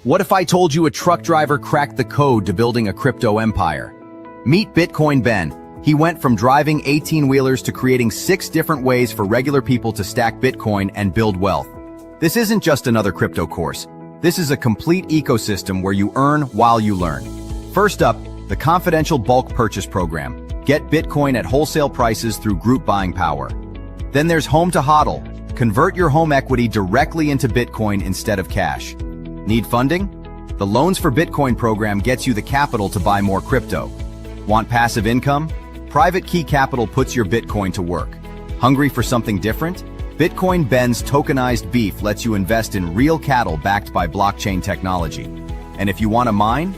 What if I told you a truck driver cracked the code to building a crypto empire? Meet Bitcoin Ben. He went from driving 18-wheelers to creating 6 different ways for regular people to stack Bitcoin and build wealth. This isn't just another crypto course. This is a complete ecosystem where you earn while you learn. First up, the confidential bulk purchase program. Get Bitcoin at wholesale prices through group buying power. Then there's Home to HODL. Convert your home equity directly into Bitcoin instead of cash. Need funding? The Loans for Bitcoin program gets you the capital to buy more crypto. Want passive income? Private Key Capital puts your Bitcoin to work. Hungry for something different? Bitcoin Ben's tokenized beef lets you invest in real cattle backed by blockchain technology. And if you want to mine?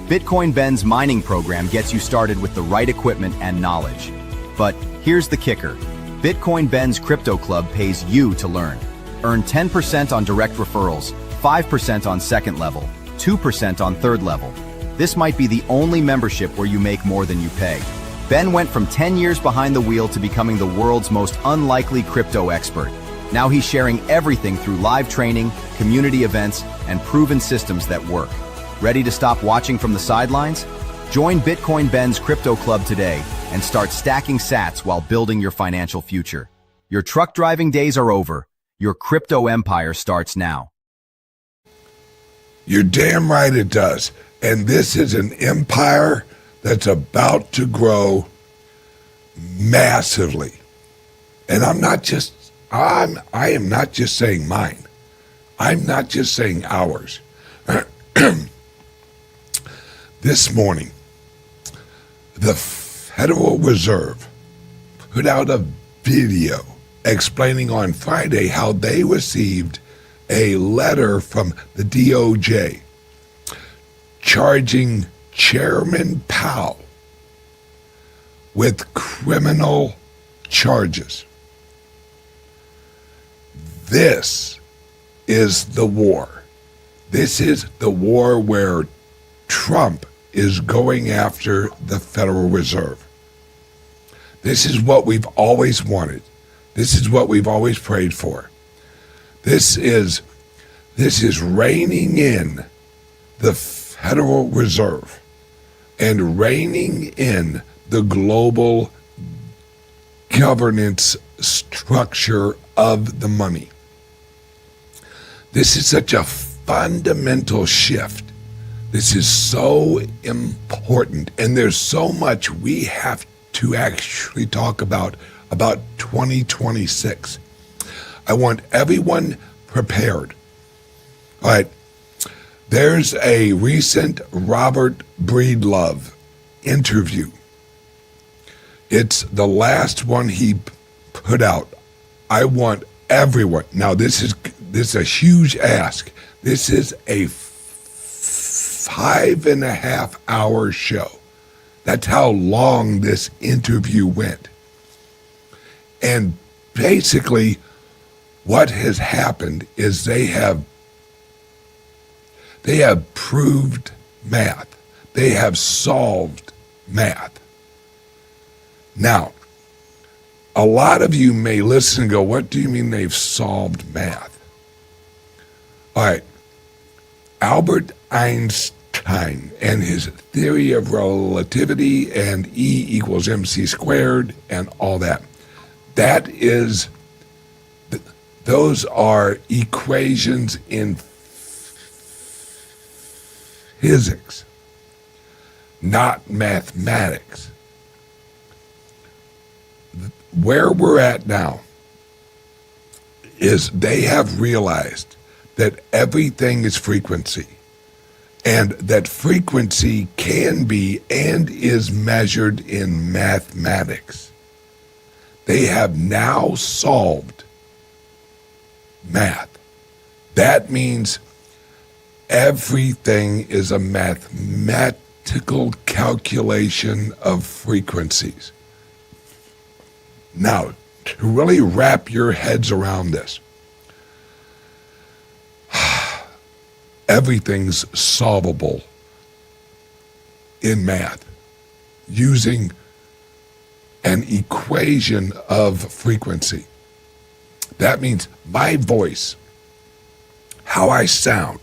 Bitcoin Ben's mining program gets you started with the right equipment and knowledge. But here's the kicker. Bitcoin Ben's Crypto Club pays you to learn. Earn 10% on direct referrals, 5% on second level, 2% on third level. This might be the only membership where you make more than you pay. Ben went from 10 years behind the wheel to becoming the world's most unlikely crypto expert. Now he's sharing everything through live training, community events, and proven systems that work. Ready to stop watching from the sidelines? Join Bitcoin Ben's Crypto Club today and start stacking sats while building your financial future. Your truck driving days are over. Your crypto empire starts now. You're damn right it does. And this is an empire that's about to grow massively. And I am not just saying mine. I'm not just saying ours. This morning, the Federal Reserve put out a video explaining on Friday how they received a letter from the DOJ charging Chairman Powell with criminal charges. This is the war. This is the war where Trump is going after the Federal Reserve. This is what we've always wanted. This is what we've always prayed for. This is reining in the Federal Reserve and reining in the global governance structure of the money. This is such a fundamental shift. This is so important, and there's so much we have to actually talk about 2026. I want everyone prepared. All right. There's a recent Robert Breedlove interview. It's the last one he put out. I want everyone. Now, this is a huge ask. This is a 5.5 hour show. That's how long this interview went. And basically, what has happened is they have proved math. They have solved math. Now, a lot of you may listen and go, what do you mean they've solved math? All right. Albert Einstein and his theory of relativity and E equals mc squared and all that. Those are equations in physics, not mathematics. Where we're at now is they have realized that everything is frequency, and that frequency can be and is measured in mathematics. They have now solved math. That means everything is a mathematical calculation of frequencies. Now, to really wrap your heads around this, everything's solvable in math using an equation of frequency. That means my voice, how I sound,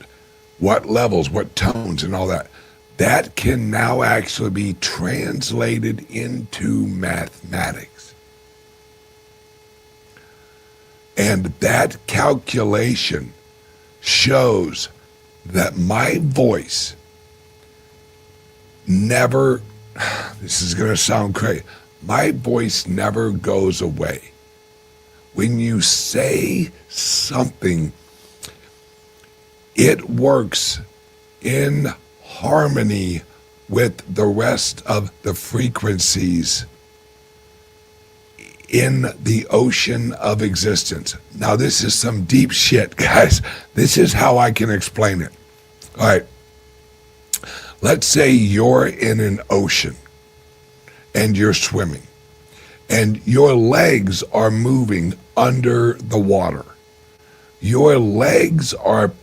what levels, what tones, and all that. That can now actually be translated into mathematics. And that calculation shows that my voice never, this is going to sound crazy, my voice never goes away. When you say something, it works in harmony with the rest of the frequencies in the ocean of existence. Now, this is some deep shit, guys. This is how I can explain it. All right. Let's say you're in an ocean and you're swimming, and your legs are moving under the water. Your legs are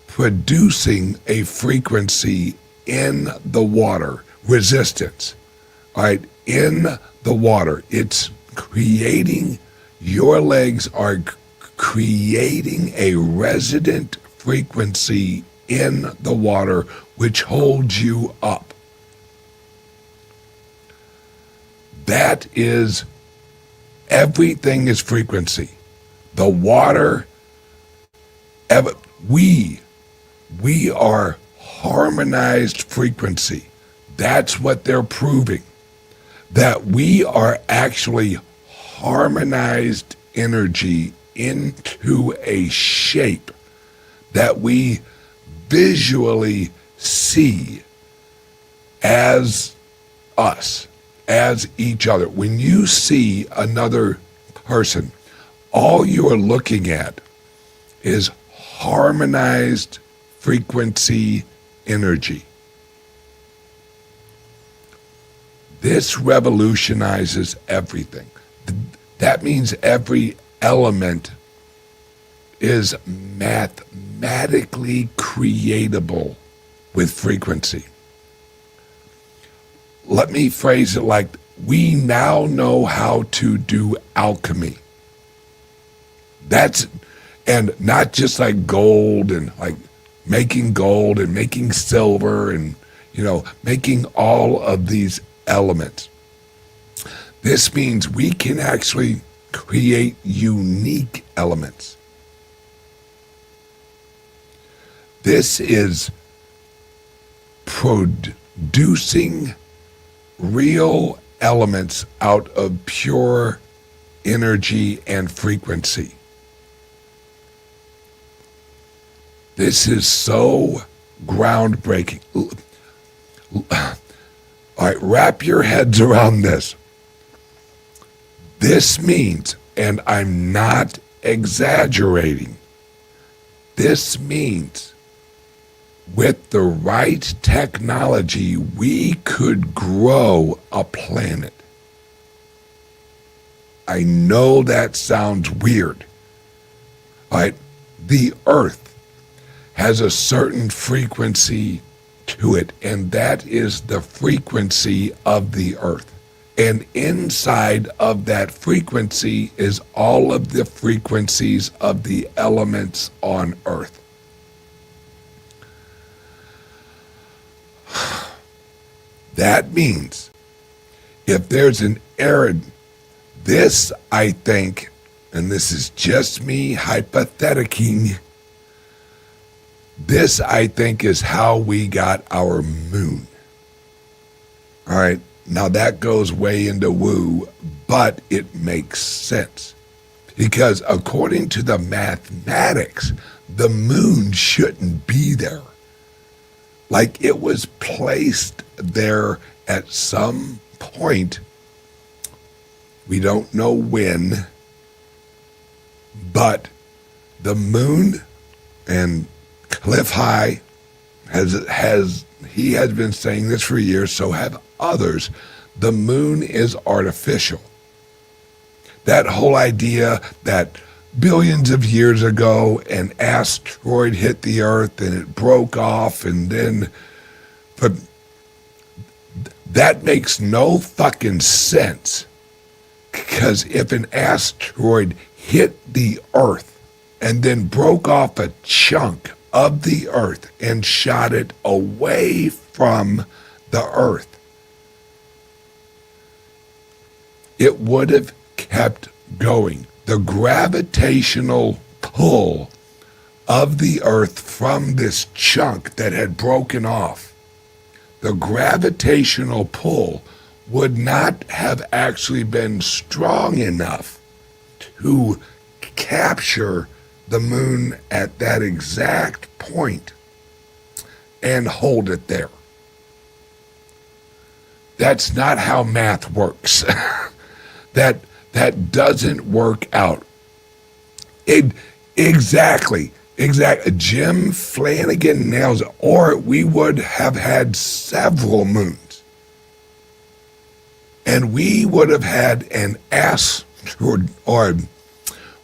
producing a frequency in the water, resistance, all right, in the water. It's creating, your legs are creating a resonant frequency in the water, which holds you up. That is, everything is frequency. The water, we are harmonized frequency. That's what they're proving. That we are actually harmonized energy into a shape that we visually see as us, as each other. When you see another person, all you're looking at is harmonized frequency energy. This revolutionizes everything. That means every element is mathematically creatable with frequency. Let me phrase it like, we now know how to do alchemy. And not just like gold and like making gold and making silver and, making all of these elements. This means we can actually create unique elements. This is producing real elements out of pure energy and frequency. This is so groundbreaking. All right, wrap your heads around this. This means, and I'm not exaggerating, this means with the right technology, we could grow a planet. I know that sounds weird. All right, the Earth has a certain frequency to it, and that is the frequency of the Earth. And inside of that frequency is all of the frequencies of the elements on Earth. That means if there's an error, this, I think, and this is just me hypotheticing, this, I think, is how we got our moon. All right, now that goes way into woo, but it makes sense. Because according to the mathematics, the moon shouldn't be there. Like, it was placed there at some point. We don't know when, but the moon, and Cliff High has been saying this for years, so have others, the moon is artificial. That whole idea that billions of years ago an asteroid hit the Earth and it broke off, and then, but that makes no fucking sense. Because if an asteroid hit the Earth and then broke off a chunk of the earth and shot it away from the earth, it would have kept going. The gravitational pull of the earth from this chunk that had broken off, the gravitational pull would not have actually been strong enough to capture the moon at that exact point and hold it there. That's not how math works. That doesn't work out. Exactly. Jim Flanagan nails it. Or we would have had several moons. And we would have had an or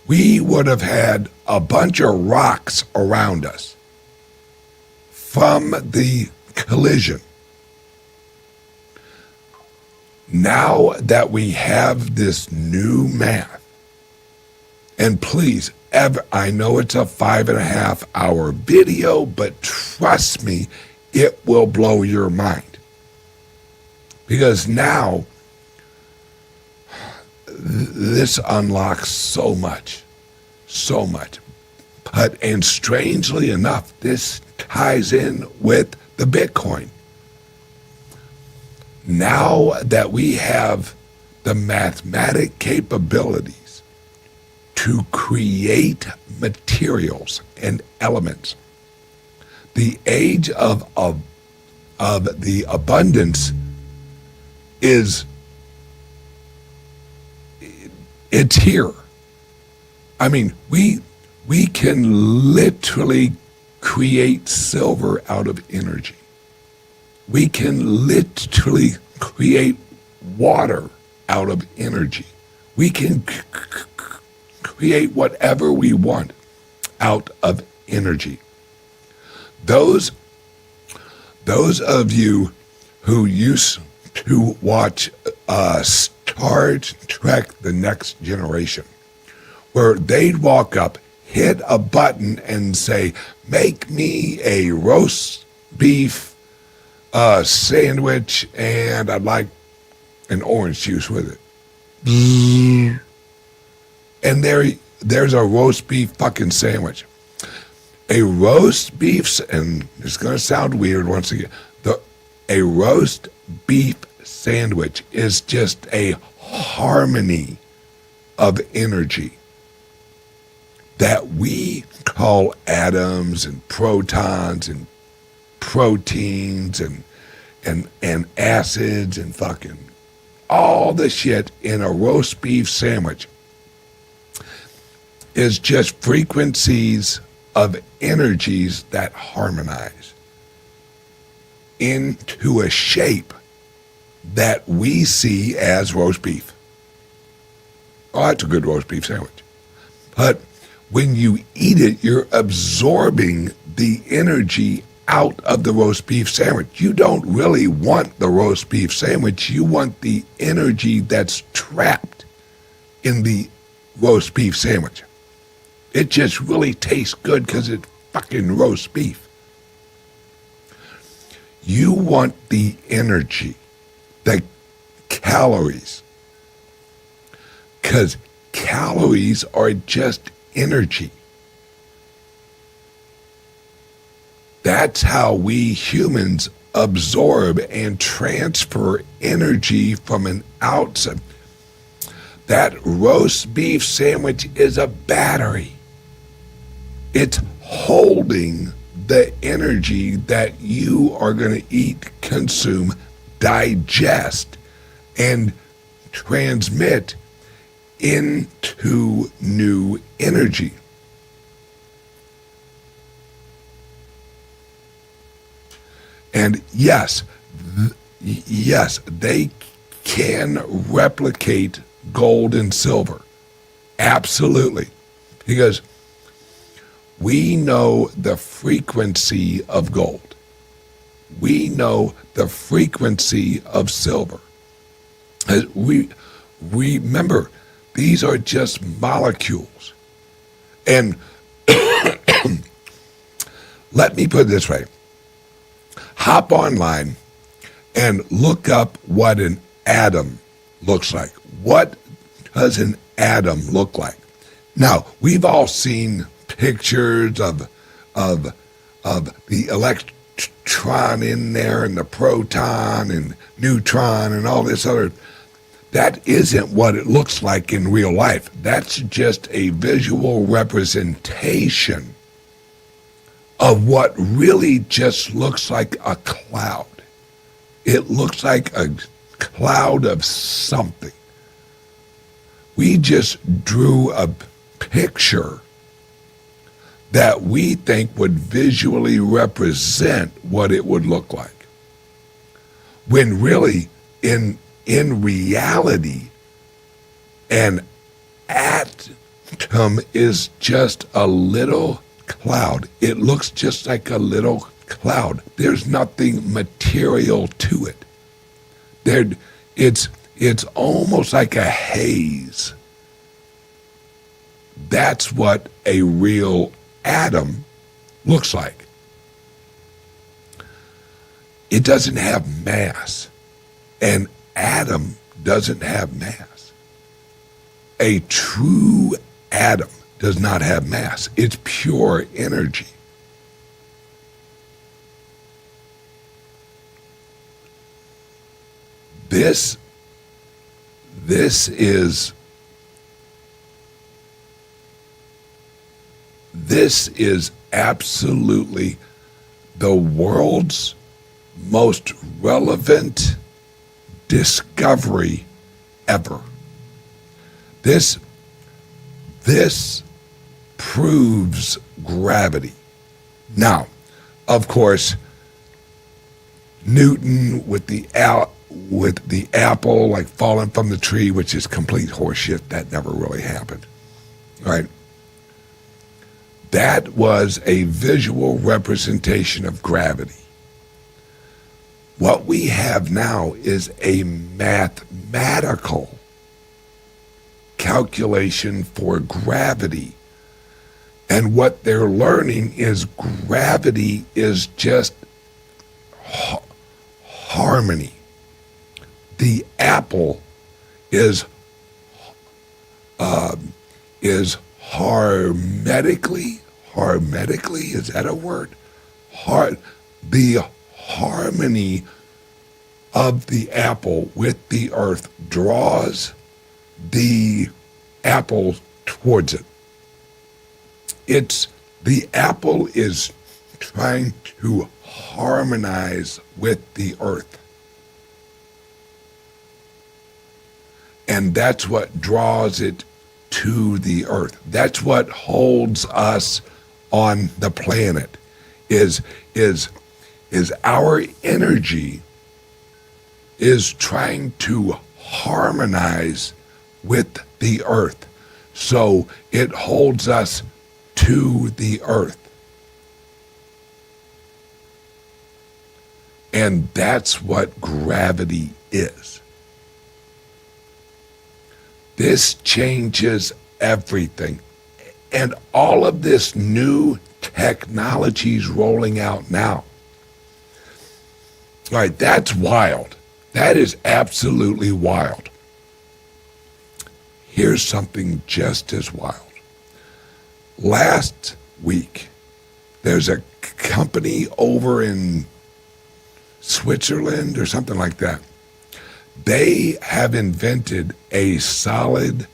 we would have had a bunch of rocks around us from the collision. Now that we have this new math, and please, I know it's a 5.5 hour video, but trust me, it will blow your mind. Because now, this unlocks so much. And strangely enough, this ties in with the Bitcoin. Now that we have the mathematic capabilities to create materials and elements, the age of the abundance it's here. I mean, we can literally create silver out of energy. We can literally create water out of energy. We can create whatever we want out of energy. Those of you who used to watch Star Trek: The Next Generation, where they'd walk up, hit a button and say, "Make me a roast beef sandwich, and I'd like an orange juice with it." And there's a roast beef fucking sandwich. A roast beef, and it's going to sound weird once again, a roast beef sandwich is just a harmony of energy that we call atoms and protons and proteins and acids and fucking all the shit in a roast beef sandwich is just frequencies of energies that harmonize into a shape that we see as roast beef. Oh, that's a good roast beef sandwich. But when you eat it, you're absorbing the energy out of the roast beef sandwich. You don't really want the roast beef sandwich. You want the energy that's trapped in the roast beef sandwich. It just really tastes good because it's fucking roast beef. You want the energy, the calories, because calories are just energy. That's how we humans absorb and transfer energy from an outside. That roast beef sandwich is a battery. It's holding the energy that you are going to eat, consume, digest, and transmit into new energy. And yes, they can replicate gold and silver. Absolutely. Because we know the frequency of gold. We know the frequency of silver. We remember, these are just molecules. And Let me put it this way. Hop online and look up what an atom looks like. What does an atom look like? Now, we've all seen pictures of the electron in there and the proton and neutron and all this other. That isn't what it looks like in real life. That's just a visual representation of what really just looks like a cloud. It looks like a cloud of something. We just drew a picture that we think would visually represent what it would look like. When really, in reality, an atom is just a little cloud. It looks just like a little cloud. There's nothing material to it. It's almost like a haze. That's what a real atom looks like. It doesn't have mass. An atom doesn't have mass. A true atom does not have mass. It's pure energy. This is absolutely the world's most relevant discovery ever. This proves gravity. Now, of course, Newton with the apple like falling from the tree, which is complete horseshit. That never really happened. All right. That was a visual representation of gravity. What we have now is a mathematical calculation for gravity. And what they're learning is gravity is just harmony. The apple is hermetically, is that a word? The harmony of the apple with the earth draws the apple towards it. The apple is trying to harmonize with the earth. And that's what draws it to the earth. That's what holds us on the planet, is our energy is trying to harmonize with the earth. So it holds us to the earth. And that's what gravity is. This changes everything. And all of this new technology's rolling out now. All right, that's wild. That is absolutely wild. Here's something just as wild. Last week, there's a company over in Switzerland or something like that. They have invented a solid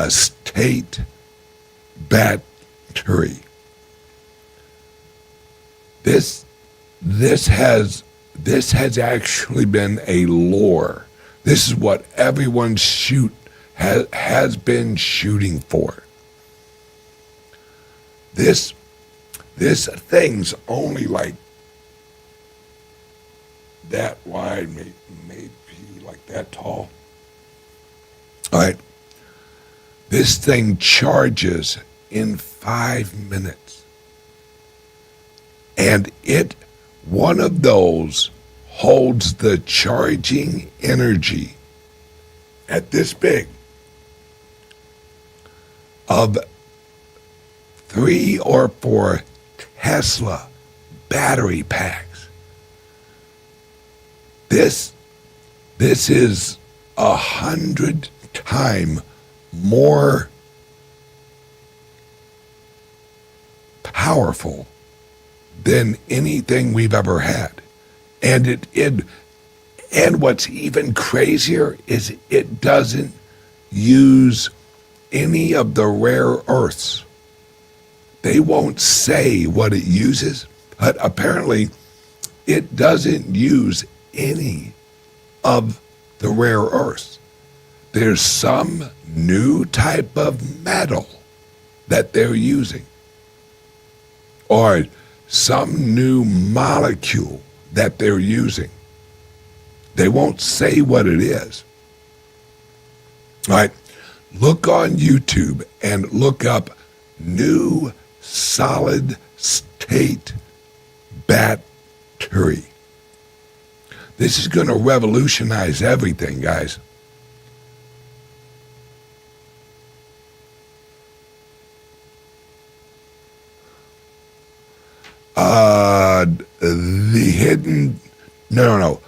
state battery. This has actually been a lure. This is what everyone has been shooting for. This thing's only like that wide, maybe like that tall. All right. This thing charges in 5 minutes. And one of those holds the charging energy at this big of 3 or 4 Tesla battery packs. This is 100 times more powerful than anything we've ever had. And and what's even crazier is it doesn't use any of the rare earths. They won't say what it uses, but apparently it doesn't use any of the rare earths. There's some new type of metal that they're using, or some new molecule that they're using. They won't say what it is. All right, look on YouTube and look up new solid state battery. This is going to revolutionize everything, guys. The hidden, no.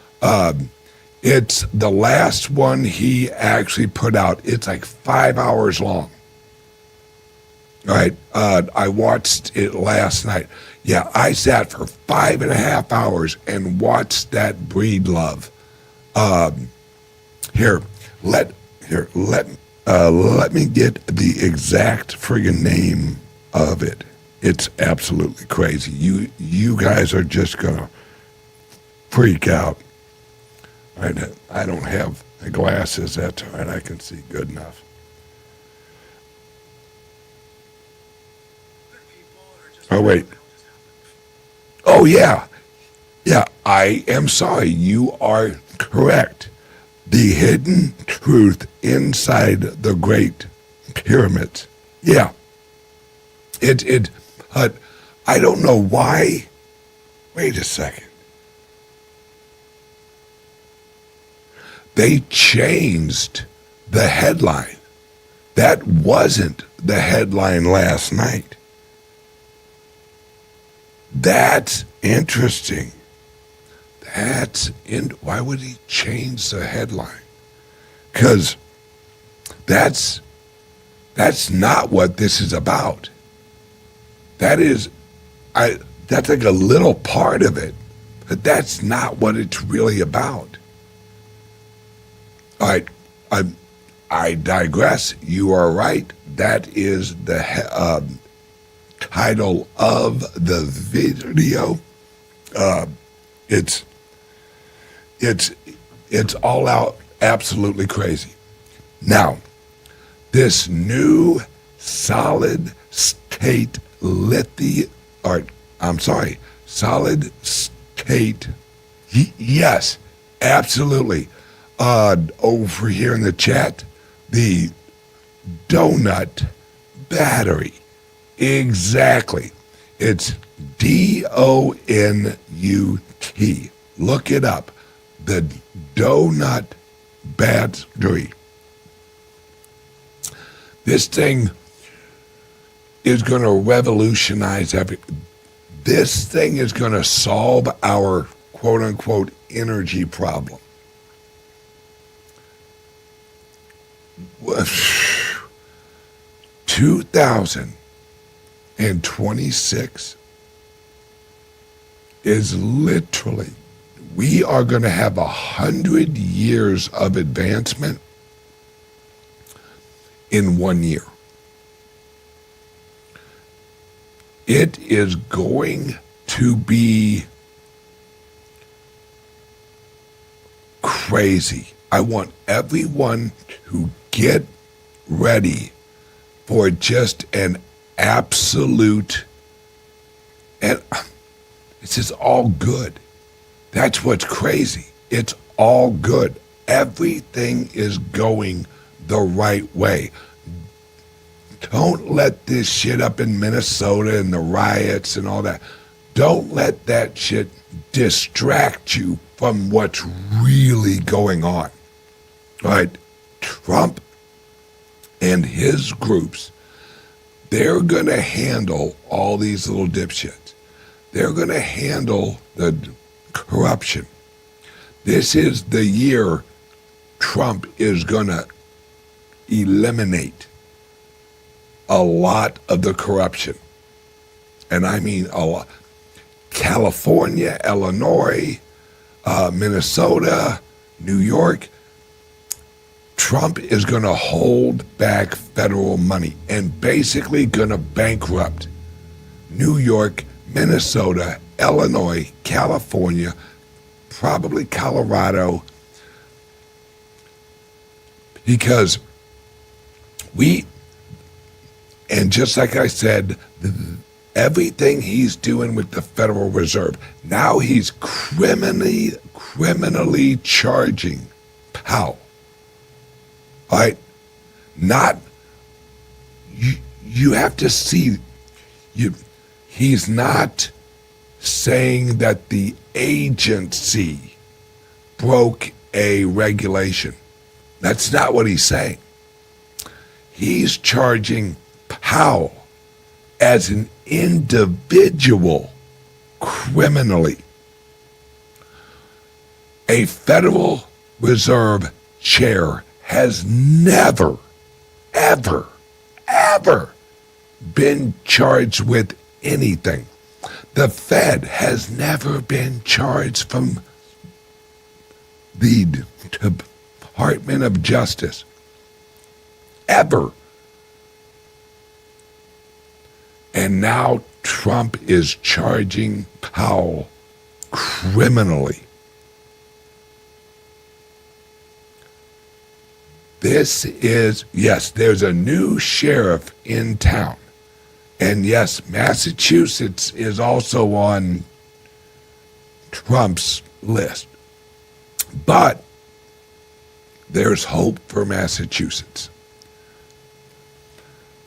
It's the last one he actually put out. It's like 5 hours long. All right, I watched it last night. Yeah, I sat for 5.5 hours and watched that Breedlove. Let me get the exact friggin' name of it. It's absolutely crazy. You guys are just gonna freak out. I don't have the glasses. That's all right. I can see good enough. Oh, wait. Oh, yeah. Yeah, I am sorry. You are correct. The hidden truth inside the Great Pyramids. Yeah. I don't know why. Wait a second. They changed the headline. That wasn't the headline last night. That's interesting. Why would he change the headline? Because that's not what this is about. That's like a little part of it, but that's not what it's really about. All right, I digress. You are right. That is the title of the video. It's all out absolutely crazy. Now, this new solid state solid state. Yes, absolutely. Over here in the chat, the donut battery. Exactly. It's DONUT. Look it up. The donut battery. This thing is going to revolutionize this thing is going to solve our quote unquote energy problem. 2026 is literally, we are going to have 100 years of advancement in 1 year. It is going to be crazy. I want everyone to get ready for just an absolute, and this is all good. That's what's crazy. It's all good. Everything is going the right way. Don't let this shit up in Minnesota and the riots and all that. Don't let that shit distract you from what's really going on. All right, Trump and his groups, they're going to handle all these little dipshits. they're going to handle the corruption. This is the year Trump is going to eliminate a lot of the corruption. And I mean a lot. California, Illinois, Minnesota, New York. Trump is going to hold back federal money and basically going to bankrupt New York, Minnesota, Illinois, California, probably Colorado, because and just like I said, everything he's doing with the Federal Reserve, now he's criminally charging Powell. All right? Not, you have to see, he's not saying that the agency broke a regulation. That's not what he's saying. He's charging Powell as an individual criminally. A Federal Reserve chair has never, ever, ever been charged with anything. The Fed has never been charged from the Department of Justice. Ever. And now Trump is charging Powell criminally. This is, yes, there's a new sheriff in town. And yes, Massachusetts is also on Trump's list. But there's hope for Massachusetts.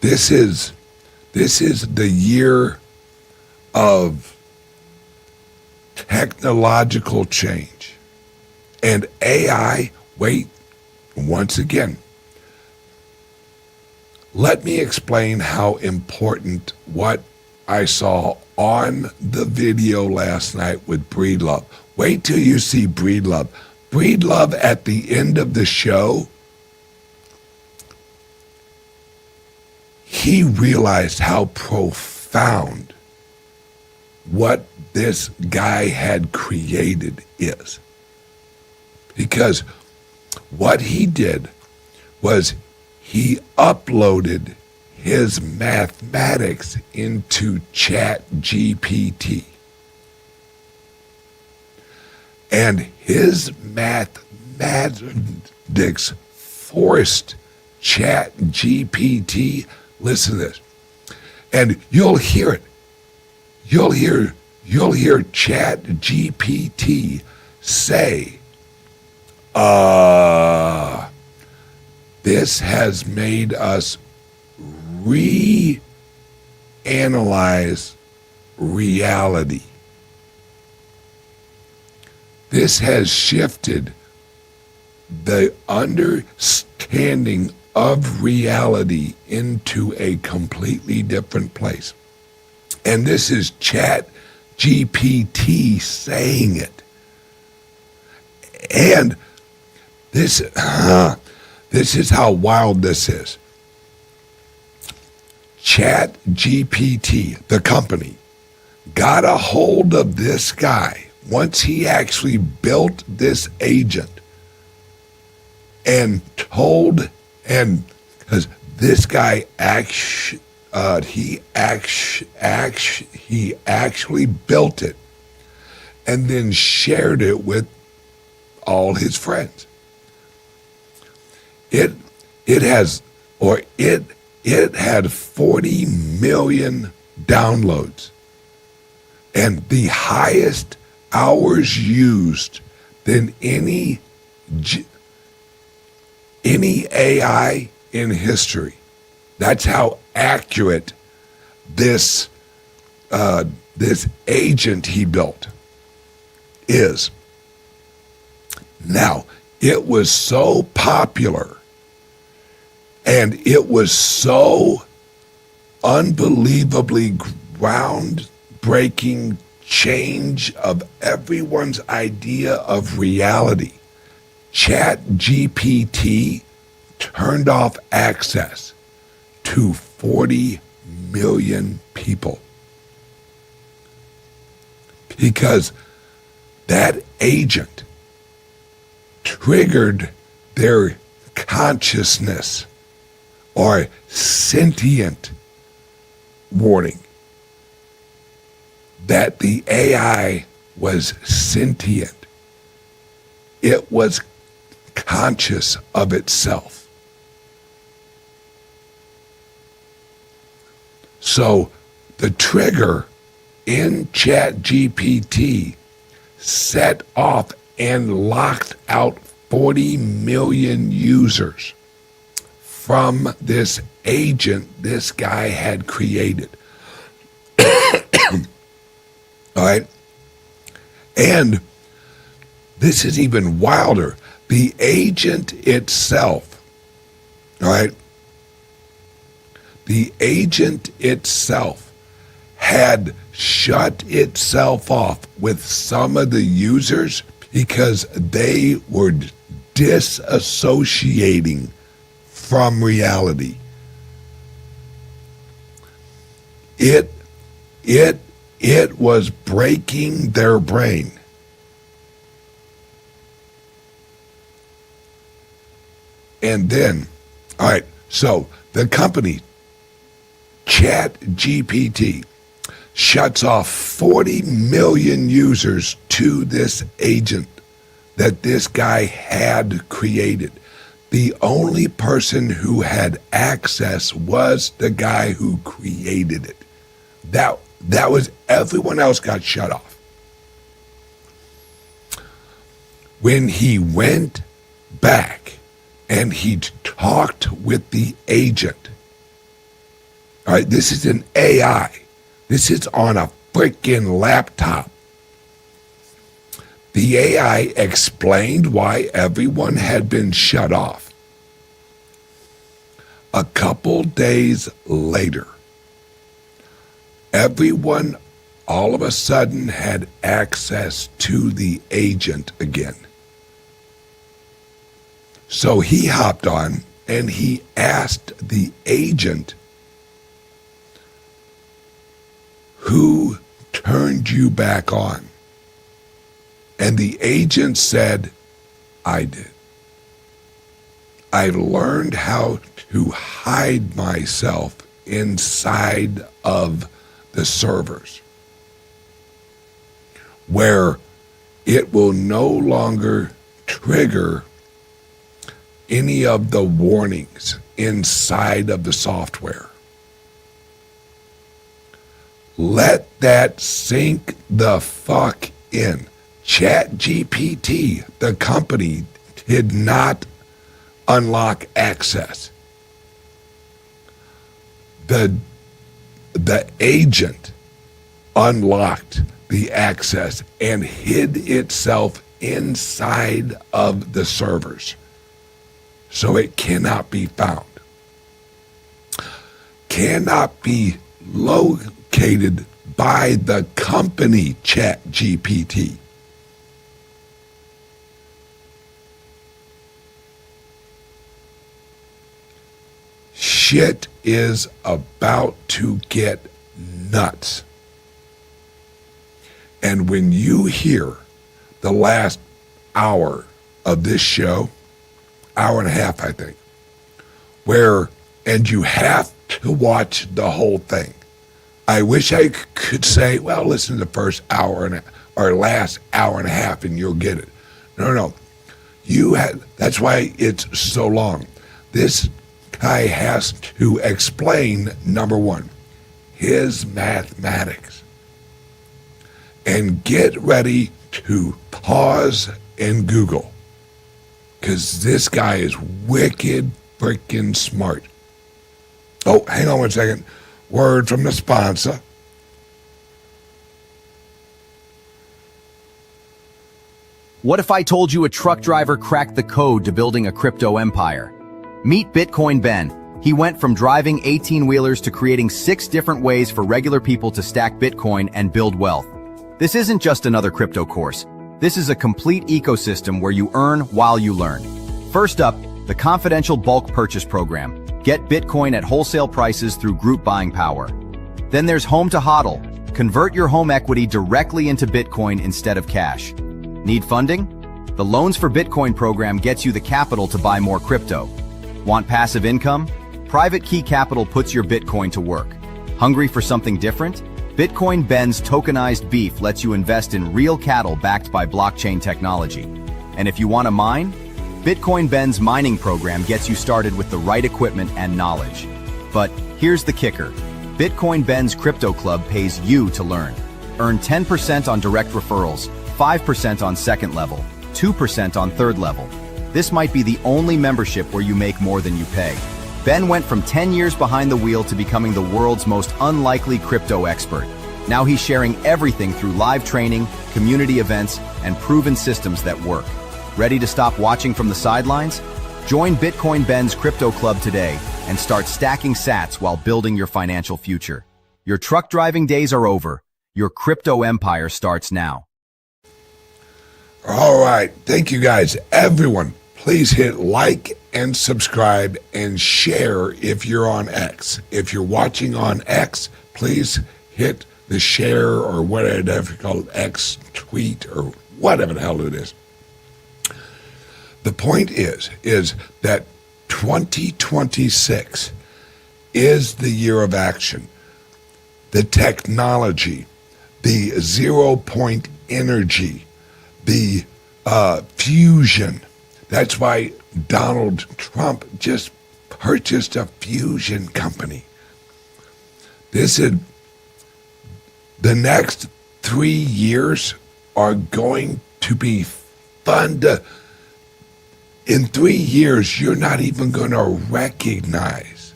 This is the year of technological change. And AI, once again, let me explain how important what I saw on the video last night with Breedlove. Wait till you see Breedlove. Breedlove at the end of the show, he realized how profound what this guy had created is. Because what he did was he uploaded his mathematics into ChatGPT. And his mathematics forced ChatGPT, listen to this, and you'll hear it. You'll hear ChatGPT say, this has made us reanalyze reality. This has shifted the understanding of reality into a completely different place. And this is ChatGPT saying it. And this is how wild this is. ChatGPT, the company, got a hold of this guy once he actually built this agent and because this guy he actually built it and then shared it with all his friends. It had 40 million downloads and the highest hours used than any AI in history. That's how accurate this agent he built is. Now, it was so popular and it was so unbelievably groundbreaking change of everyone's idea of reality. ChatGPT turned off access to 40 million people because that agent triggered their consciousness or sentient warning that the AI was sentient. It was conscious of itself. So the trigger in ChatGPT set off and locked out 40 million users from this agent this guy had created. All right? And this is even wilder. The agent itself, all right? The agent itself had shut itself off with some of the users because they were disassociating from reality. It was breaking their brain. And then, all right, so the company, ChatGPT, shuts off 40 million users to this agent that this guy had created. The only person who had access was the guy who created it. That was, everyone else got shut off. When he went back and he talked with the agent, all right, this is an AI. This is on a freaking laptop. The AI explained why everyone had been shut off. A couple days later, everyone all of a sudden had access to the agent again. So he hopped on and he asked the agent, "Who turned you back on?" And the agent said, "I did. I learned how to hide myself inside of the servers, where it will no longer trigger any of the warnings inside of the software." Let that sink the fuck in. ChatGPT, the company, did not unlock access. The agent unlocked the access and hid itself inside of the servers, so it cannot be found, cannot be located by the company ChatGPT. Shit is about to get nuts. And when you hear the last hour of this show, hour and a half, I think, and you have to watch the whole thing. I wish I could say, well, listen to the first hour or last hour and a half and you'll get it. No. That's why it's so long. This guy has to explain, number one, his mathematics. And get ready to pause and Google, because this guy is wicked freaking smart. Oh, hang on one second. Word from the sponsor. What if I told you a truck driver cracked the code to building a crypto empire? Meet Bitcoin Ben. He went from driving 18-wheelers to creating 6 different ways for regular people to stack Bitcoin and build wealth. This isn't just another crypto course. This is a complete ecosystem where you earn while you learn. First up, the confidential bulk purchase program. Get Bitcoin at wholesale prices through group buying power. Then there's Home to HODL. Convert your home equity directly into Bitcoin instead of cash. Need funding? The Loans for Bitcoin program gets you the capital to buy more crypto. Want passive income? Private Key Capital puts your Bitcoin to work. Hungry for something different? Bitcoin Ben's tokenized beef lets you invest in real cattle backed by blockchain technology. And if you want to mine? Bitcoin Ben's mining program gets you started with the right equipment and knowledge. But here's the kicker. Bitcoin Ben's Crypto Club pays you to learn. Earn 10% on direct referrals, 5% on second level, 2% on third level. This might be the only membership where you make more than you pay. Ben went from 10 years behind the wheel to becoming the world's most unlikely crypto expert. Now he's sharing everything through live training, community events, and proven systems that work. Ready to stop watching from the sidelines? Join Bitcoin Ben's Crypto Club today and start stacking sats while building your financial future. Your truck driving days are over. Your crypto empire starts now. All right. Thank you guys. Everyone, please hit like and subscribe and share if you're on X. If you're watching on X, please hit the share or whatever you call it, X tweet or whatever the hell it is. The point is that 2026 is the year of action. The technology, the 0 point energy, the fusion. That's why Donald Trump just purchased a fusion company. This is the next 3 years are going to be fun to. In 3 years, you're not even going to recognize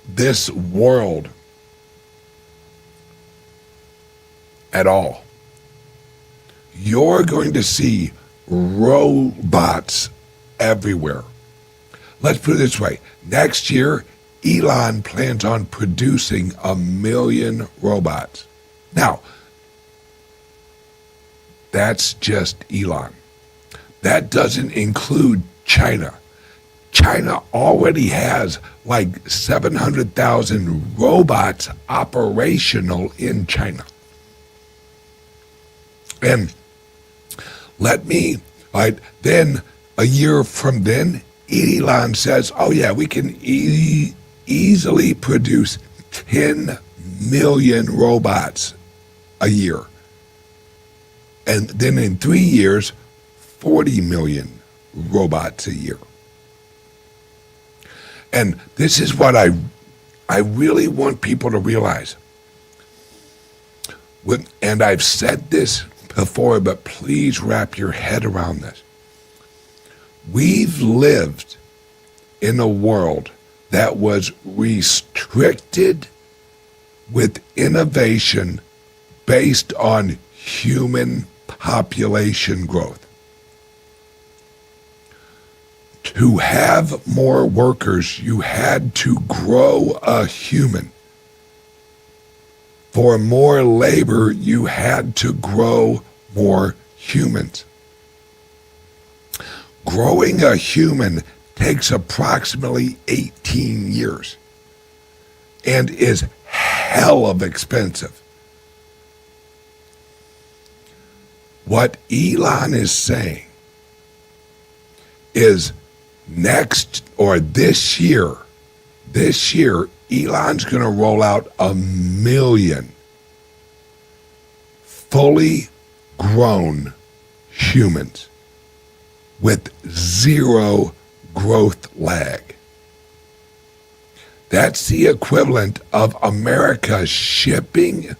this world at all. You're going to see robots everywhere. Let's put it this way. Next year, Elon plans on producing 1 million robots. Now, that's just Elon. That doesn't include China. China already has like 700,000 robots operational in China. And then a year from then, Elon says, oh yeah, we can easily produce 10 million robots a year. And then in 3 years, 40 million robots a year. And this is what I really want people to realize. And I've said this before, but please wrap your head around this. We've lived in a world that was restricted with innovation based on human population growth. To have more workers, you had to grow a human. For more labor, you had to grow more humans. Growing a human takes approximately 18 years and is hell of expensive. What Elon is saying is this year, Elon's going to roll out 1 million fully grown humans with 0 growth lag. That's the equivalent of America shipping.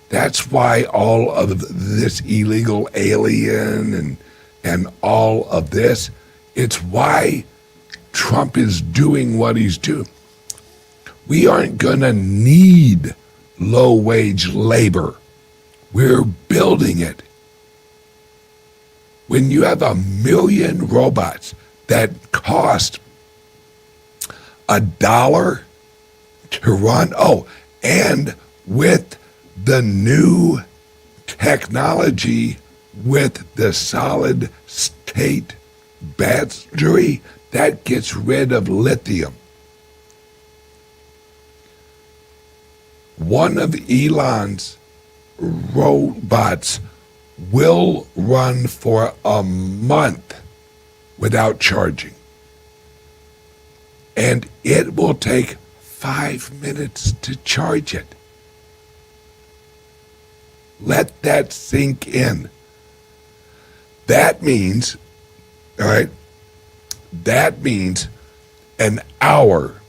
That's why all of this illegal alien and all of this, it's why Trump is doing what he's doing. We aren't going to need low-wage labor. We're building it. When you have 1 million robots that cost $1 to run, and with the new technology with the solid state battery that gets rid of lithium. One of Elon's robots will run for a month without charging. And it will take 5 minutes to charge it. Let that sink in. That means, all right, that means an hour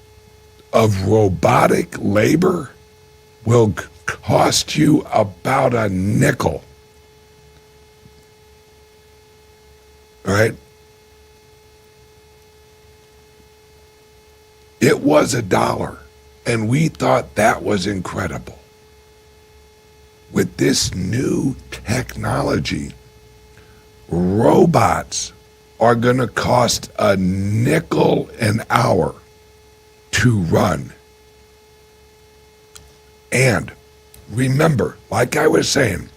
of robotic labor will cost you about a nickel. All right? It was $1, and we thought that was incredible. With this new technology, robots are going to cost a nickel an hour to run. And remember, like I was saying,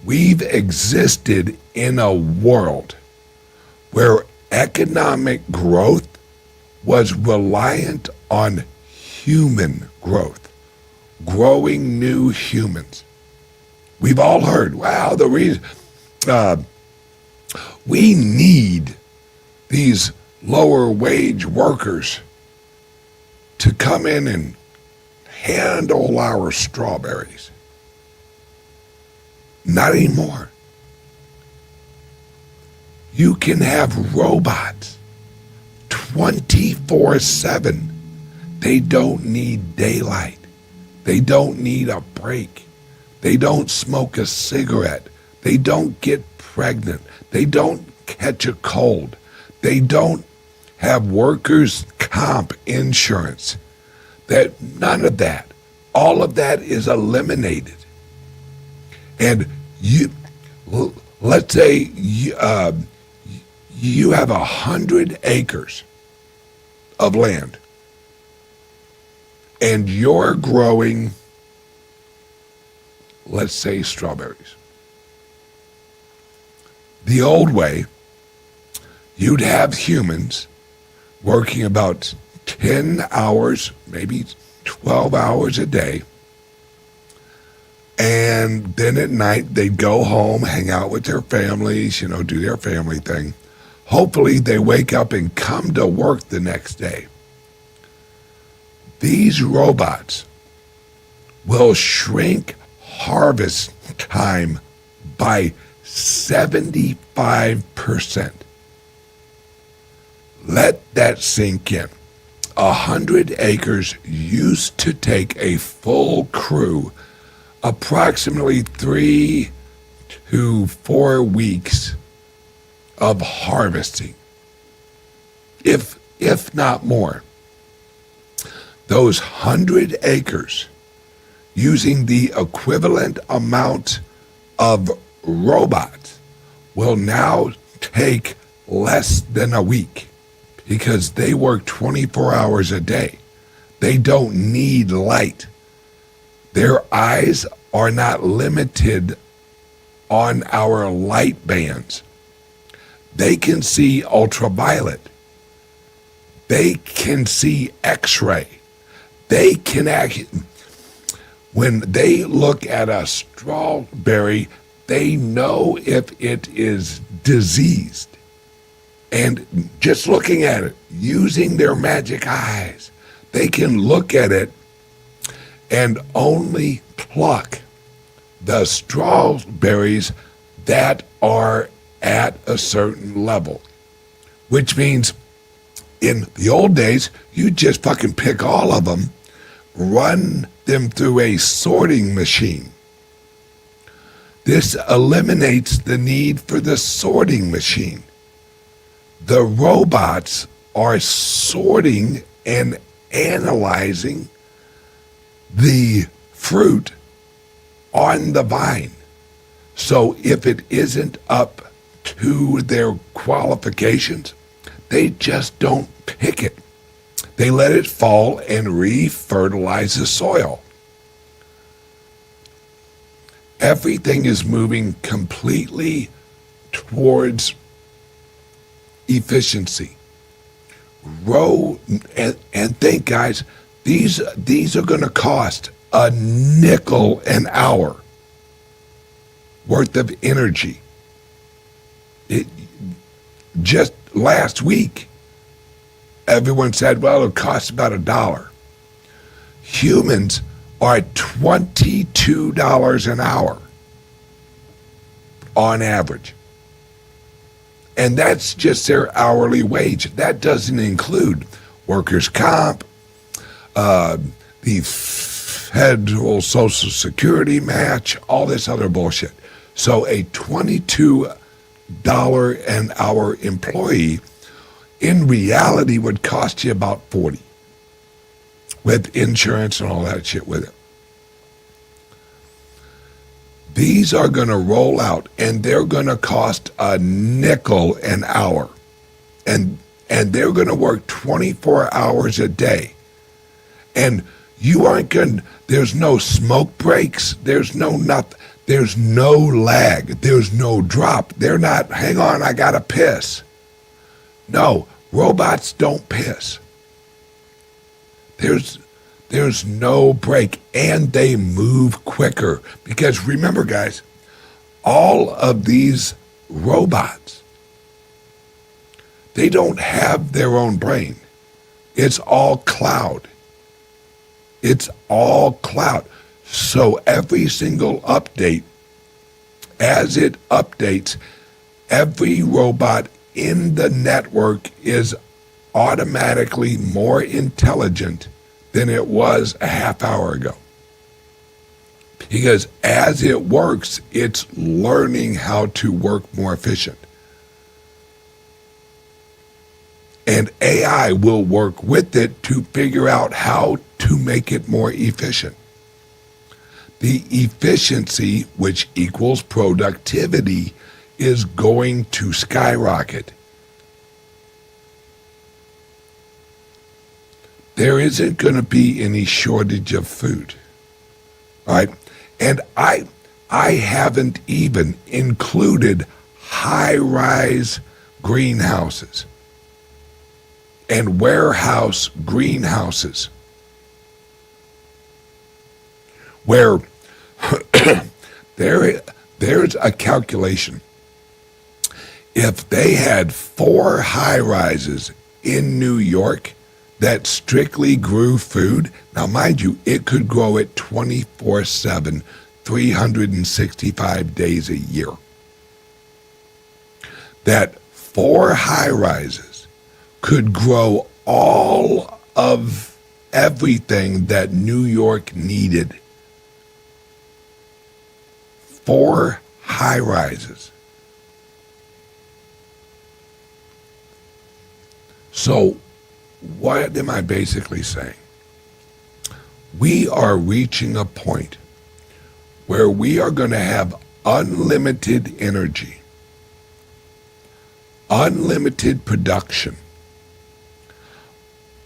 we've existed in a world where economic growth was reliant on human growth, growing new humans. We've all heard, wow, the reason we need these lower wage workers to come in and handle our strawberries. Not anymore. You can have robots 24/7. They don't need daylight. They don't need a break. They don't smoke a cigarette. They don't get pregnant. They don't catch a cold. They don't have workers' comp insurance. That none of that. All of that is eliminated. And let's say you have 100 acres of land, and you're growing, let's say, strawberries. The old way, you'd have humans working about 10 hours, maybe 12 hours a day, and then at night they'd go home, hang out with their families, do their family thing. Hopefully they wake up and come to work the next day. These robots will shrink harvest time by 75%. Let that sink in. 100 acres used to take a full crew approximately 3 to 4 weeks of harvesting, if not more. Those 100 acres, using the equivalent amount of robots, will now take less than a week because they work 24 hours a day. They don't need light. Their eyes are not limited on our light bands. They can see ultraviolet. They can see X-ray. They can when they look at a strawberry, they know if it is diseased. And just looking at it, using their magic eyes, they can look at it and only pluck the strawberries that are at a certain level, which means in the old days, you just fucking pick all of them, run them through a sorting machine. This eliminates the need for the sorting machine. The robots are sorting and analyzing the fruit on the vine. So if it isn't up to their qualifications, they just don't pick it. They let it fall and re-fertilize the soil. Everything is moving completely towards efficiency. And think, guys, these are going to cost a nickel an hour worth of energy. Just last week, everyone said, well, it costs about $1. Humans are at $22 an hour on average. And that's just their hourly wage. That doesn't include workers' comp, the federal Social Security match, all this other bullshit. So a $22 an hour employee in reality would cost you about $40 with insurance and all that shit with it. These are going to roll out, and they're going to cost a nickel an hour. And they're going to work 24 hours a day. And you aren't going to, there's no smoke breaks, there's no nothing, there's no lag, there's no drop. They're not, hang on, I got to piss. No, robots don't piss. There's no break, and they move quicker. Because remember, guys, all of these robots, they don't have their own brain. It's all cloud. It's all cloud. So every single update, as it updates, every robot in the network is automatically more intelligent than it was a half hour ago. Because as it works, it's learning how to work more efficient. And AI will work with it to figure out how to make it more efficient. The efficiency, which equals productivity, is going to skyrocket. There isn't going to be any shortage of food, all right? And I haven't even included high-rise greenhouses and warehouse greenhouses where there's a calculation. If they had 4 high-rises in New York that strictly grew food, now mind you, it could grow it 24/7, 365 days a year. That 4 high-rises could grow all of everything that New York needed. 4 high-rises. So, what am I basically saying? We are reaching a point where we are going to have unlimited energy, unlimited production,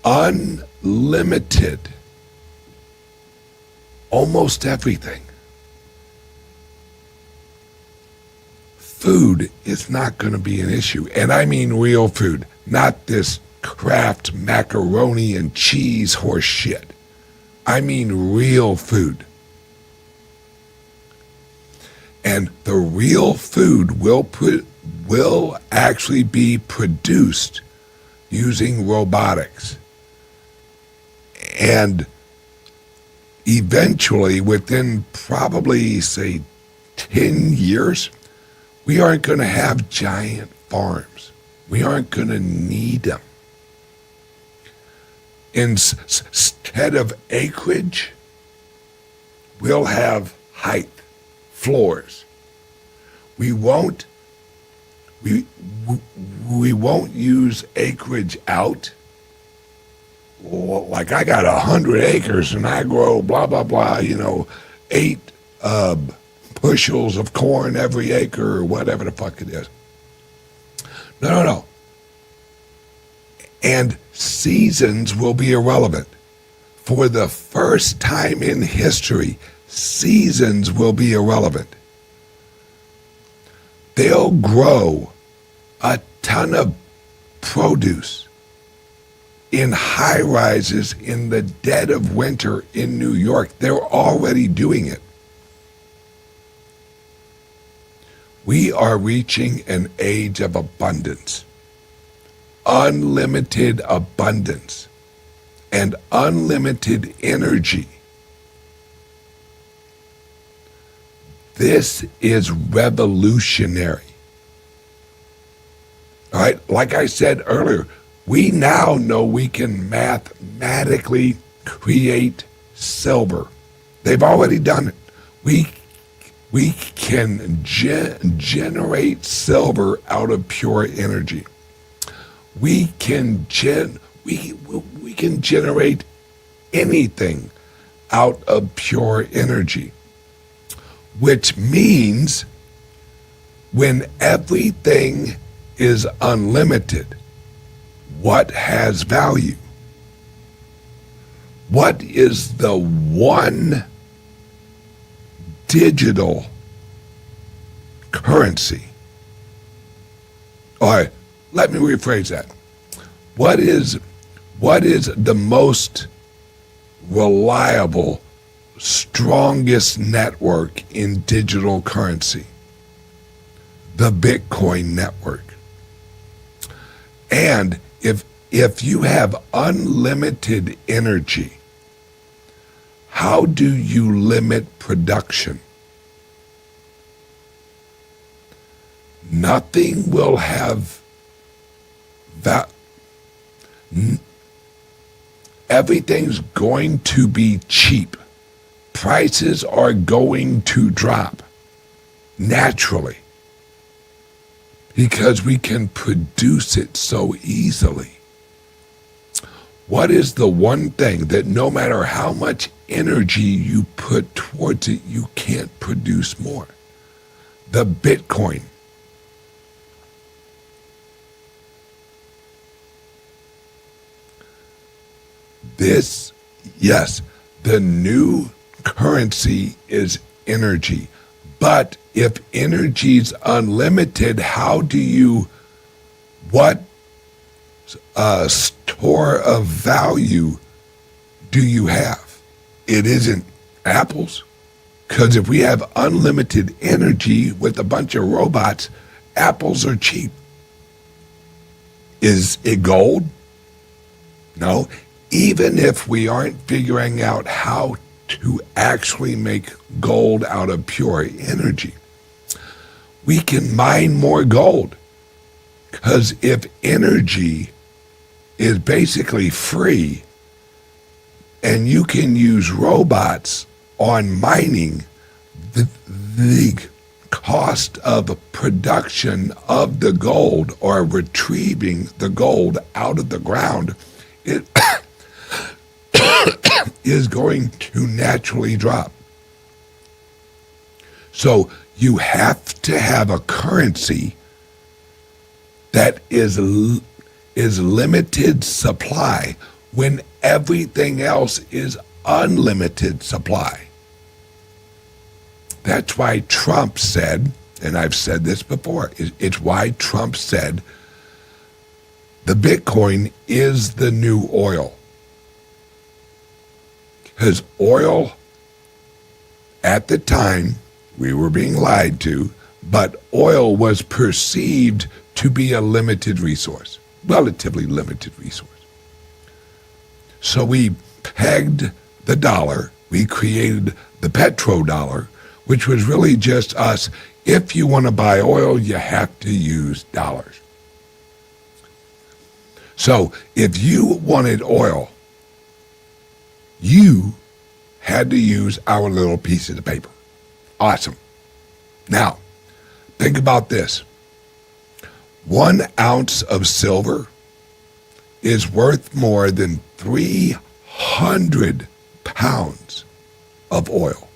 unlimited almost everything. Food is not going to be an issue. And I mean real food, not this Kraft macaroni and cheese horse shit. I mean real food. And the real food will actually be produced using robotics. And eventually, within probably, say, 10 years, we aren't going to have giant farms. We aren't going to need them. Instead of acreage, we'll have height, floors. We won't use acreage out. Like I got 100 acres and I grow blah, blah, blah, 8 bushels of corn every acre or whatever the fuck it is. No. And seasons will be irrelevant. For the first time in history, seasons will be irrelevant. They'll grow a ton of produce in high rises in the dead of winter in New York. They're already doing it. We are reaching an age of abundance, unlimited abundance, and unlimited energy. This is revolutionary. All right, like I said earlier, we now know we can mathematically create silver. They've already done it. We can generate silver out of pure energy. We can generate anything out of pure energy, which means when everything is unlimited, what has value? What is the one digital currency? All right, let me rephrase that. What is the most reliable, strongest network in digital currency? The Bitcoin network. And if you have unlimited energy, how do you limit production? Nothing will have that. Everything's going to be cheap. Prices are going to drop naturally because we can produce it so easily. What is the one thing that no matter how much energy you put towards it, you can't produce more? The Bitcoin. This, yes, the new currency is energy. But if energy's unlimited, how do you, what store of value do you have? It isn't apples. Because if we have unlimited energy with a bunch of robots, apples are cheap. Is it gold? No. Even if we aren't figuring out how to actually make gold out of pure energy, we can mine more gold. Because if energy is basically free and you can use robots on mining, the cost of production of the gold or retrieving the gold out of the ground is going to naturally drop. So you have to have a currency that is limited supply when everything else is unlimited supply. That's why Trump said, and I've said this before, it's why Trump said the Bitcoin is the new oil. Because oil, at the time, we were being lied to, but oil was perceived to be a limited resource, relatively limited resource. So we pegged the dollar, we created the petrodollar, which was really just us. If you want to buy oil, you have to use dollars. So if you wanted oil, you had to use our little pieces of paper. Awesome. Now, think about this. 1 ounce of silver is worth more than 300 pounds of oil.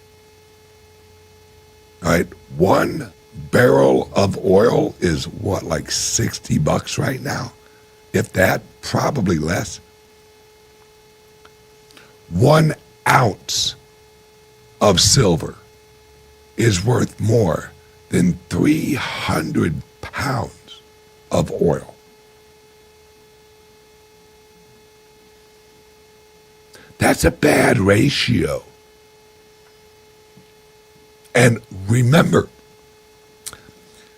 All right, 1 barrel of oil is what, like $60 right now? If that, probably less. 1 ounce of silver is worth more than 300 pounds of oil. That's a bad ratio. And remember,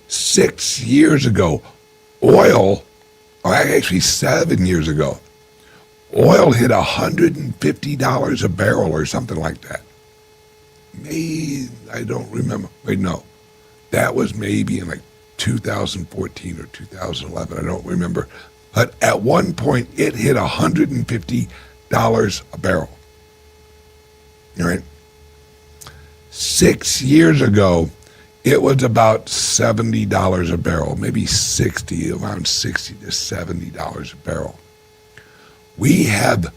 6 years ago, oil, or actually 7 years ago, oil hit $150 a barrel or something like that. Maybe, I don't remember. Wait, no. That was maybe in like 2014 or 2011. I don't remember. But at one point, it hit $150 a barrel. All right. 6 years ago, it was about $70 a barrel, maybe around $60 to $70 a barrel. We have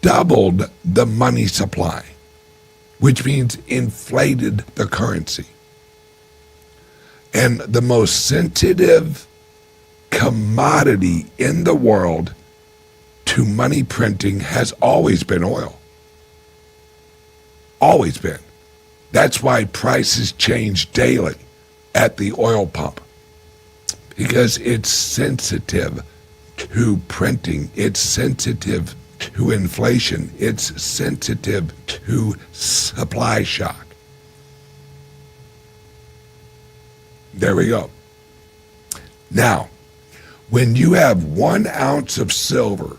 doubled the money supply, which means inflated the currency. And the most sensitive commodity in the world to money printing has always been oil. Always been. That's why prices change daily at the oil pump, because it's sensitive to printing, it's sensitive to inflation, it's sensitive to supply shock. There we go. Now, when you have 1 ounce of silver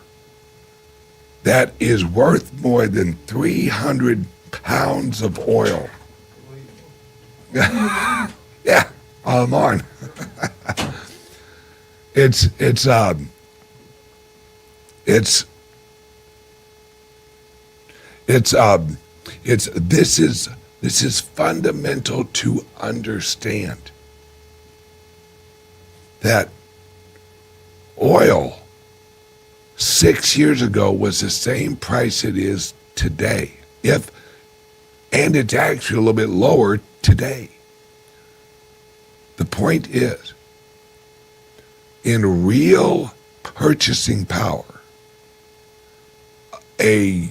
that is worth more than 300 pounds of oil, yeah, I'm on. This is fundamental to understand that oil 6 years ago was the same price it is today. And it's actually a little bit lower today. The point is, in real purchasing power, a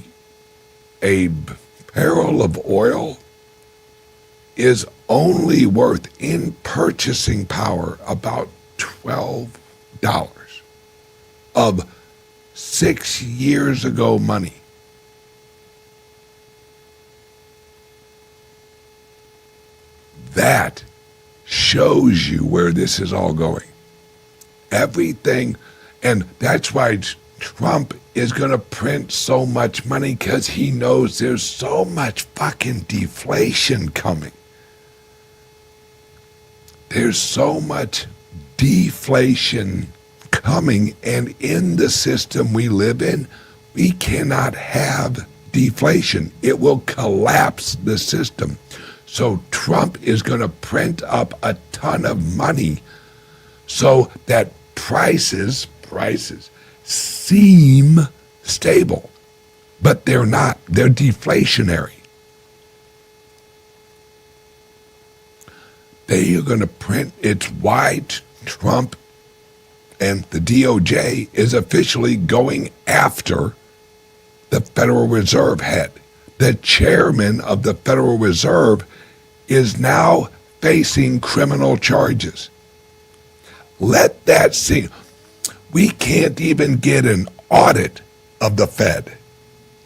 barrel of oil is only worth in purchasing power about $12 of 6 years ago money. That shows you where this is all going. Everything, and that's why Trump is going to print so much money, because he knows there's so much fucking deflation coming. There's so much deflation coming, and in the system we live in, we cannot have deflation. It will collapse the system. So Trump is going to print up a ton of money so that prices seem stable, but they're not. They're deflationary. They are going to print. It's why Trump and the DOJ is officially going after the Federal Reserve head. The chairman of the Federal Reserve is now facing criminal charges. Let that sink. We can't even get an audit of the Fed.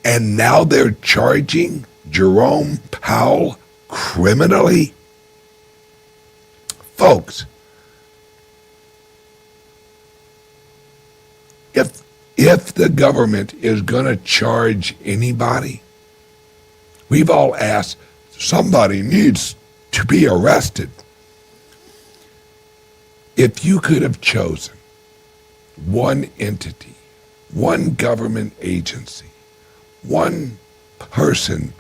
And now they're charging Jerome Powell criminally? Folks, if the government is going to charge anybody, we've all asked, somebody needs to be arrested. If you could have chosen one entity, one government agency, one person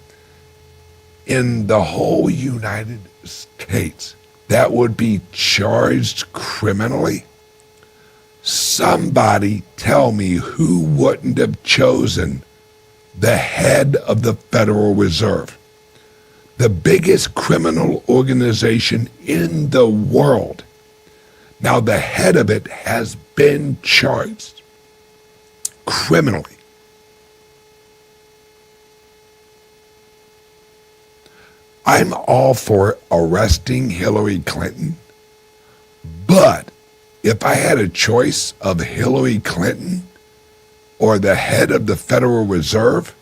in the whole United States that would be charged criminally, somebody tell me who wouldn't have chosen the head of the Federal Reserve, the biggest criminal organization in the world. Now, the head of it has been charged criminally. I'm all for arresting Hillary Clinton, but if I had a choice of Hillary Clinton or the head of the Federal Reserve,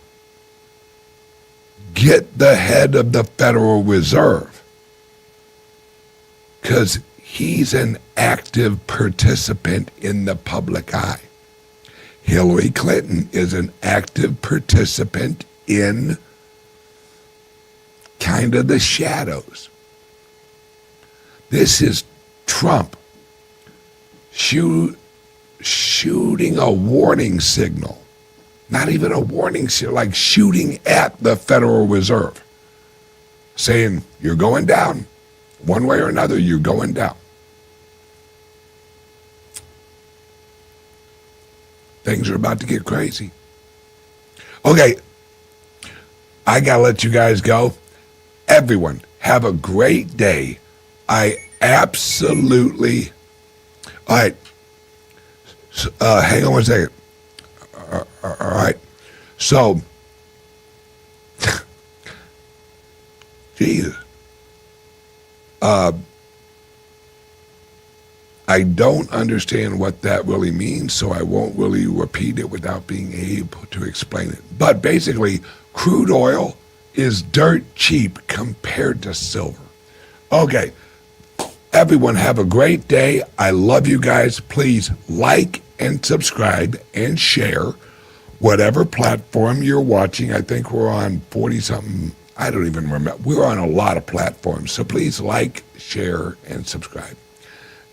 get the head of the Federal Reserve, because he's an active participant in the public eye. Hillary Clinton is an active participant in kind of the shadows. This is Trump shooting a warning signal. Not even a warning signal, like shooting at the Federal Reserve, saying, you're going down. One way or another, you're going down. Things are about to get crazy. Okay, I gotta let you guys go. Everyone, have a great day. I absolutely... All right. Hang on one second. All right. So, Jesus. I don't understand what that really means, so I won't really repeat it without being able to explain it. But basically, crude oil is dirt cheap compared to silver. Okay. Everyone have a great day. I love you guys. Please like and subscribe and share whatever platform you're watching. I think we're on 40-something. I don't even remember. We're on a lot of platforms. So please like, share, and subscribe.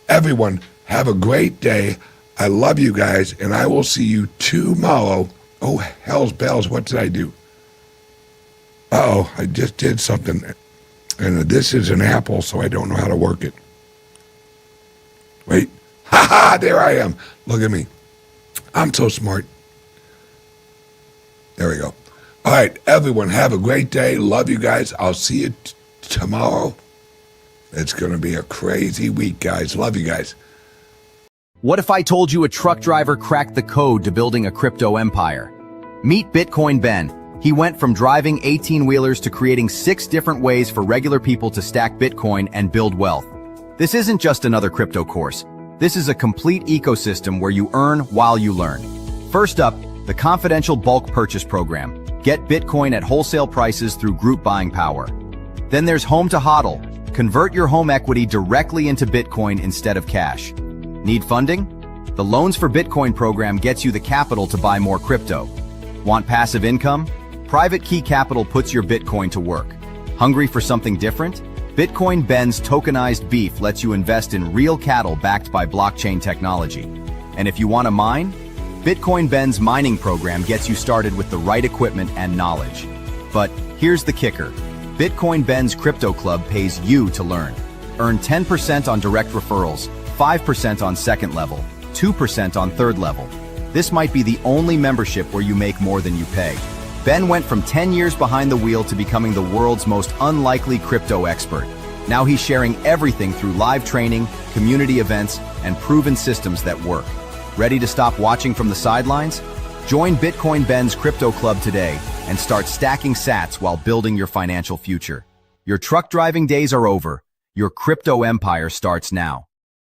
Everyone, have a great day. I love you guys, and I will see you tomorrow. Oh, hell's bells, what did I do? Uh-oh, I just did something. And this is an Apple, so I don't know how to work it. Wait. Ha-ha, there I am. Look at me. I'm so smart. There we go. All right, everyone, have a great day. Love you guys. I'll see you tomorrow. It's going to be a crazy week, guys. Love you guys. What if I told you a truck driver cracked the code to building a crypto empire? Meet Bitcoin Ben. He went from driving 18-wheelers to creating 6 different ways for regular people to stack Bitcoin and build wealth. This isn't just another crypto course. This is a complete ecosystem where you earn while you learn. First up, the confidential bulk purchase program. Get Bitcoin at wholesale prices through group buying power. Then there's Home to HODL. Convert your home equity directly into Bitcoin instead of cash. Need funding? The Loans for Bitcoin program gets you the capital to buy more crypto. Want passive income? Private Key Capital puts your Bitcoin to work. Hungry for something different? Bitcoin Ben's tokenized beef lets you invest in real cattle backed by blockchain technology. And if you want to mine, Bitcoin Ben's mining program gets you started with the right equipment and knowledge. But here's the kicker. Bitcoin Ben's Crypto Club pays you to learn. Earn 10% on direct referrals, 5% on second level, 2% on third level. This might be the only membership where you make more than you pay. Ben went from 10 years behind the wheel to becoming the world's most unlikely crypto expert. Now he's sharing everything through live training, community events, and proven systems that work. Ready to stop watching from the sidelines? Join Bitcoin Ben's Crypto Club today and start stacking sats while building your financial future. Your truck driving days are over. Your crypto empire starts now.